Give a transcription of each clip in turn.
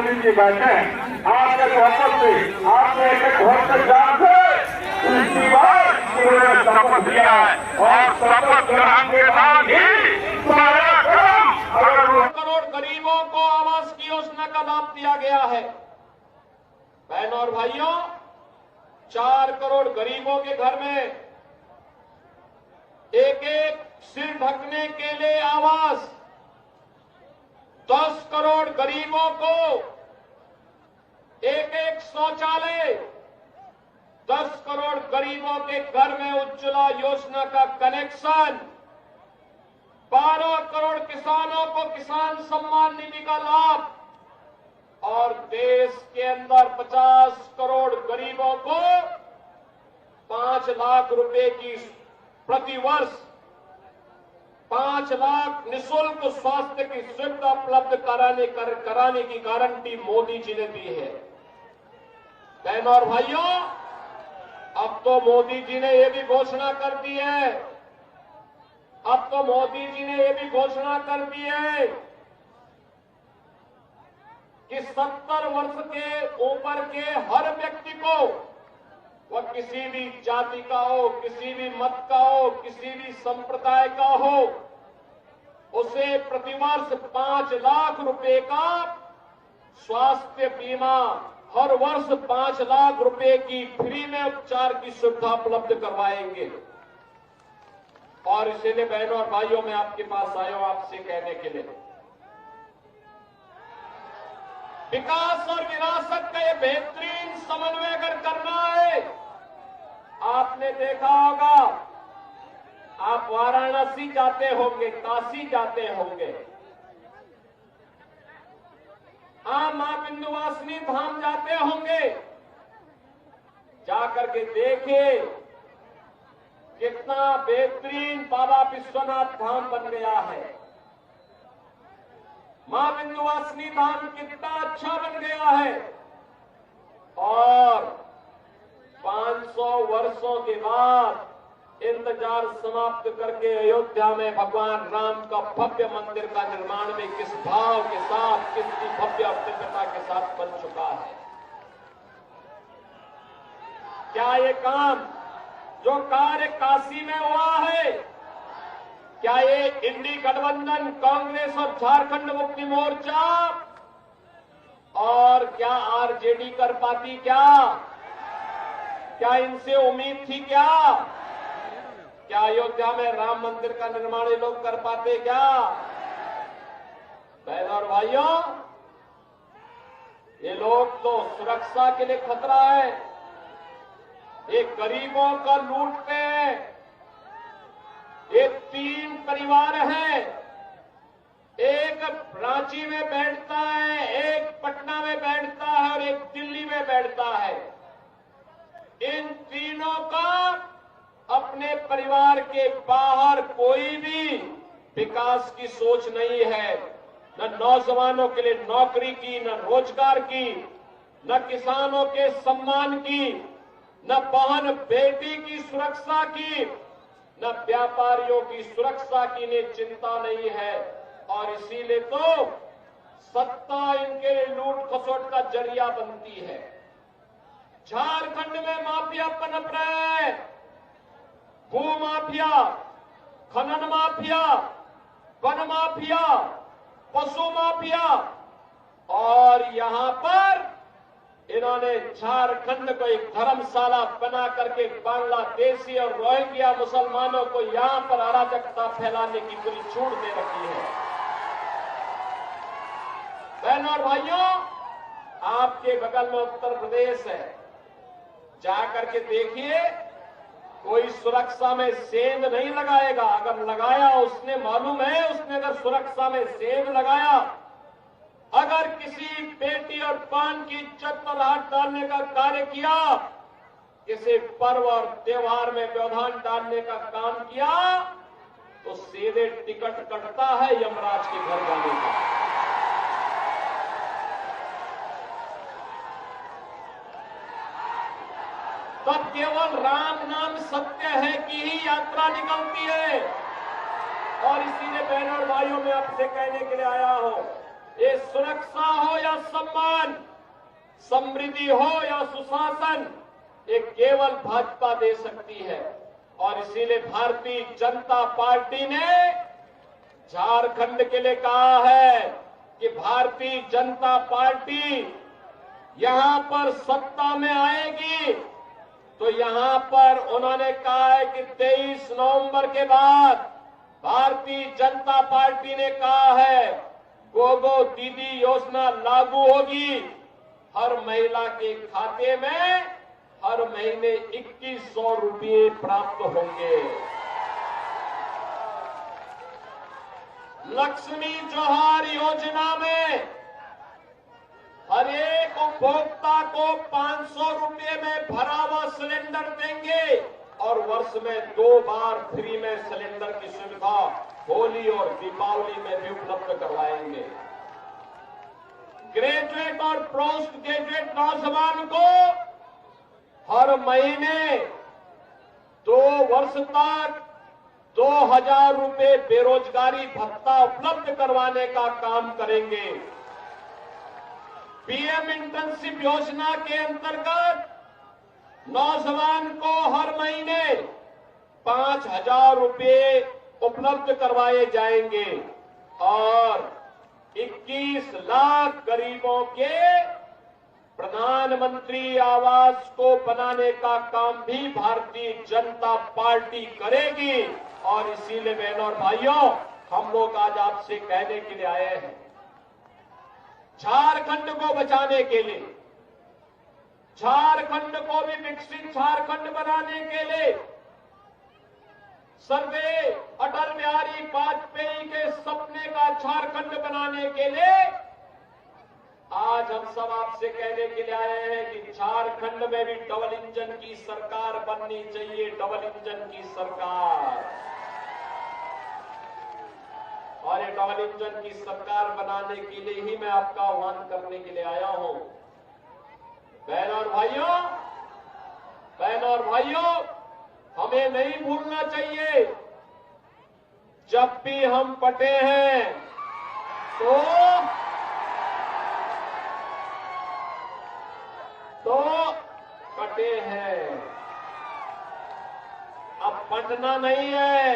मोदी जी बैठे आपके घर से आपने एक घर से जाकर दूसरी बार उन्होंने शपथ दिया और शपथ ग्रहण के बाद ही सारा काम अगर करोड़ गरीबों को आवास की योजना का लाभ दिया गया है। बहनों और भाइयों, 4 करोड़ गरीबों के घर में एक सिर ढकने के लिए आवास, 10 करोड़ गरीबों को एक शौचालय, 10 करोड़ गरीबों के घर में उज्ज्वला योजना का कनेक्शन, 12 करोड़ किसानों को किसान सम्मान निधि का लाभ और देश के अंदर 50 करोड़ गरीबों को 5 लाख रुपए की प्रतिवर्ष 5 लाख निःशुल्क स्वास्थ्य की सुविधा उपलब्ध कराने की गारंटी मोदी जी ने दी है। बहनों और भाइयों, अब तो मोदी जी ने यह भी घोषणा कर दी है, अब तो मोदी जी ने यह भी घोषणा कर दी है कि 70 वर्ष के ऊपर के हर व्यक्ति को, वह किसी भी जाति का हो, किसी भी मत का हो, किसी भी संप्रदाय का हो, उसे प्रतिवर्ष 5 लाख रुपए का स्वास्थ्य बीमा, हर वर्ष 5 लाख रुपए की फ्री में उपचार की सुविधा उपलब्ध करवाएंगे। और इसीलिए बहनों और भाइयों, मैं आपके पास आया हूं आपसे कहने के लिए, विकास और विरासत का ये बेहतरीन समन्वय अगर करना है, आपने देखा होगा, आप वाराणसी जाते होंगे, काशी जाते होंगे, आप मां विंध्यवासिनी धाम जाते होंगे, जाकर के देखिए कितना बेहतरीन बाबा विश्वनाथ धाम बन गया है। मां विंध्यवासिनी धाम कितना अच्छा बन गया है। और 500 वर्षों के बाद इंतजार समाप्त करके अयोध्या में भगवान राम का भव्य मंदिर का निर्माण में किस भाव के साथ, कितनी भव्य दिव्यता के साथ बन चुका है। क्या ये काम, जो कार्य काशी में हुआ है, क्या ये इंडी गठबंधन, कांग्रेस और झारखंड मुक्ति मोर्चा और क्या आरजेडी कर पाती? क्या इनसे उम्मीद थी? क्या अयोध्या में राम मंदिर का निर्माण ये लोग कर पाते? क्या बहनों और भाइयों, ये लोग तो सुरक्षा के लिए खतरा है, ये गरीबों का लूटते हैं। ये 3 परिवार हैं, एक रांची में बैठता है, एक पटना में बैठता है और एक दिल्ली में बैठता है। इन तीनों का अपने परिवार के बाहर कोई भी विकास की सोच नहीं है, न नौजवानों के लिए नौकरी की, न रोजगार की, न किसानों के सम्मान की, न बहन बेटी की सुरक्षा की, न व्यापारियों की सुरक्षा की इन्हें चिंता नहीं है। और इसीलिए तो सत्ता इनके लूट खसोट का जरिया बनती है। झारखंड में माफिया पनप रहे हैं, भू माफिया, खनन माफिया, वन माफिया, पशु माफिया, और यहां पर इन्होंने झारखंड को एक धर्मशाला बना करके बांग्लादेशी और रोहिंग्या मुसलमानों को यहां पर अराजकता फैलाने की पूरी छूट दे रखी है। बहनों और भाइयों, आपके बगल में उत्तर प्रदेश है, जाकर के देखिए, कोई सुरक्षा में सेंध नहीं लगाएगा। अगर लगाया, उसने मालूम है, उसने अगर सुरक्षा में सेंध लगाया, अगर किसी बेटी और बहन की इज्जत पर हाथ डालने का कार्य किया, किसी पर्व और त्योहार में व्यवधान डालने का काम किया, तो सीधे टिकट कटता है यमराज के घर जाने का। तब केवल राम नाम सत्य है की ही यात्रा निकलती है। और इसीलिए बहनों और भाइयों, में आपसे कहने के लिए आया हूं, ये सुरक्षा हो या सम्मान, समृद्धि हो या सुशासन, ये केवल भाजपा दे सकती है। और इसीलिए भारतीय जनता पार्टी ने झारखंड के लिए कहा है कि भारतीय जनता पार्टी यहां पर सत्ता में आएगी तो यहां पर उन्होंने कहा है कि 23 नवंबर के बाद भारतीय जनता पार्टी ने कहा है गोगो दीदी योजना लागू होगी। हर महिला के खाते में हर महीने 2100 रुपये प्राप्त होंगे। लक्ष्मी जोहार योजना में हर एक उपभोक्ता को 500 रुपये में भरा हुआ सिलेंडर देंगे और वर्ष में 2 बार फ्री में सिलेंडर की सुविधा होली और दीपावली में भी उपलब्ध करवाएंगे। ग्रेजुएट और पोस्ट ग्रेजुएट नौजवान को हर महीने 2 वर्ष तक 2000 रुपये बेरोजगारी भत्ता उपलब्ध करवाने का काम करेंगे। पीएम इंटर्नशिप योजना के अंतर्गत नौजवान को हर महीने 5000 रुपये उपलब्ध करवाए जाएंगे और 21 लाख गरीबों के प्रधानमंत्री आवास को बनाने का काम भी भारतीय जनता पार्टी करेगी। और इसीलिए बहनों और भाइयों, हम लोग आज आपसे कहने के लिए आए हैं, झारखंड को बचाने के लिए, झारखंड को भी विकसित झारखंड बनाने के लिए, सर्वे अटल बिहारी वाजपेयी के सपने का झारखंड बनाने के लिए आज हम सब आपसे कहने के लिए आए हैं कि झारखंड में भी डबल इंजन की सरकार बननी चाहिए, डबल इंजन की सरकार। और ये डबल इंजन की सरकार बनाने के लिए ही मैं आपका आह्वान करने के लिए आया हूं। बहनों और भाइयों, हमें नहीं भूलना चाहिए, जब भी हम पटे हैं तो कटे हैं। अब बंटना नहीं है,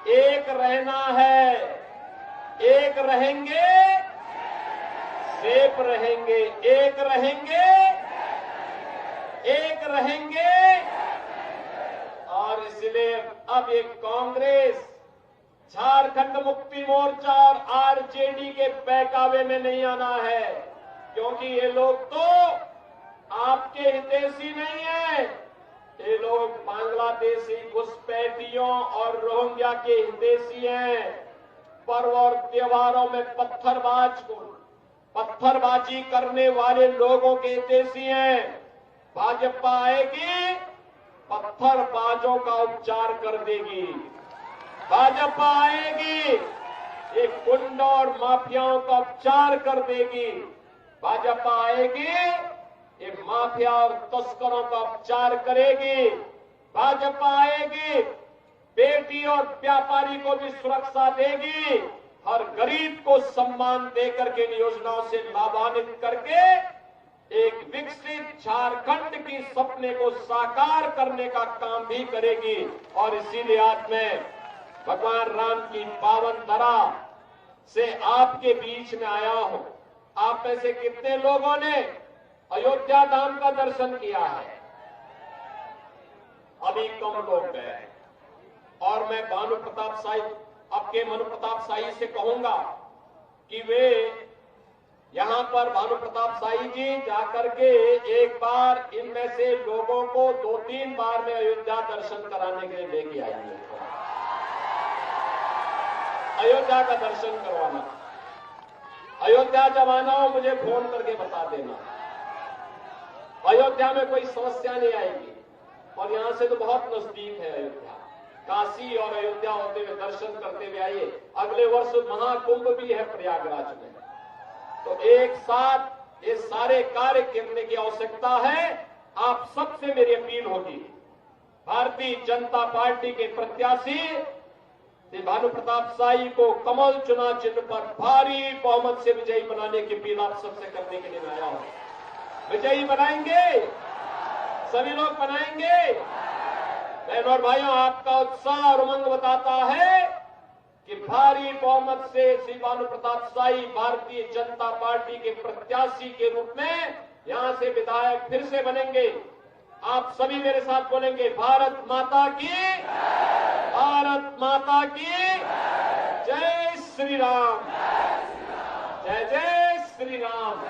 एक रहना है। एक रहेंगे सेफ रहेंगे, एक रहेंगे, एक रहेंगे। और इसलिए अब ये कांग्रेस, झारखंड मुक्ति मोर्चा और आरजेडी के बहकावे में नहीं आना है, क्योंकि ये लोग तो आपके हितैषी नहीं है। ये लोग बांग्लादेशी घुसपैठियों और रोहिंग्या के हितैषी हैं। पर्व और त्योहारों में पत्थरबाजी करने वाले लोगों के हितैषी हैं। भाजपा आएगी, पत्थरबाजों का उपचार कर देगी। भाजपा आएगी, एक गुंडों और माफियाओं का उपचार कर देगी। भाजपा आएगी, ये माफिया और तस्करों का उपचार करेगी। भाजपा आएगी, बेटी और व्यापारी को भी सुरक्षा देगी। हर गरीब को सम्मान देकर के इन योजनाओं से लाभान्वित करके एक विकसित झारखंड की सपने को साकार करने का काम भी करेगी। और इसीलिए आज मैं भगवान राम की पावन धरा से आपके बीच में आया हूं। आप में से कितने लोगों ने अयोध्या धाम का दर्शन किया है? अभी कम लोग गए। और मैं भानु प्रताप शाही, आपके मनु प्रताप शाही से कहूंगा कि वे यहां पर भानु प्रताप शाही जी जाकर के एक बार इनमें से लोगों को 2-3 बार में अयोध्या दर्शन कराने के लिए लेके आएंगे। अयोध्या का दर्शन करवाना। अयोध्या जब आना हो मुझे फोन करके बता देना। अयोध्या में कोई समस्या नहीं आएगी और यहां से तो बहुत नजदीक है अयोध्या। काशी और अयोध्या होते हुए दर्शन करते हुए आइए। अगले वर्ष महाकुंभ भी है प्रयागराज में, तो एक साथ ये सारे कार्य करने की आवश्यकता है। आप सबसे मेरी अपील होगी, भारतीय जनता पार्टी के प्रत्याशी श्री भानु प्रताप शाही को कमल चुनाव चिन्ह पर भारी बहुमत से विजयी बनाने की अपील आप सबसे करने के लिए मैं आया हूं। विजयी बनाएंगे, सभी लोग बनाएंगे। बहनों और भाइयों, आपका उत्साह और उमंग बताता है कि भारी बहुमत से श्री भानु प्रताप शाही भारतीय जनता पार्टी के प्रत्याशी के रूप में यहां से विधायक फिर से बनेंगे। आप सभी मेरे साथ बोलेंगे, भारत माता की, भारत माता की जय श्री राम, जय जय श्री राम।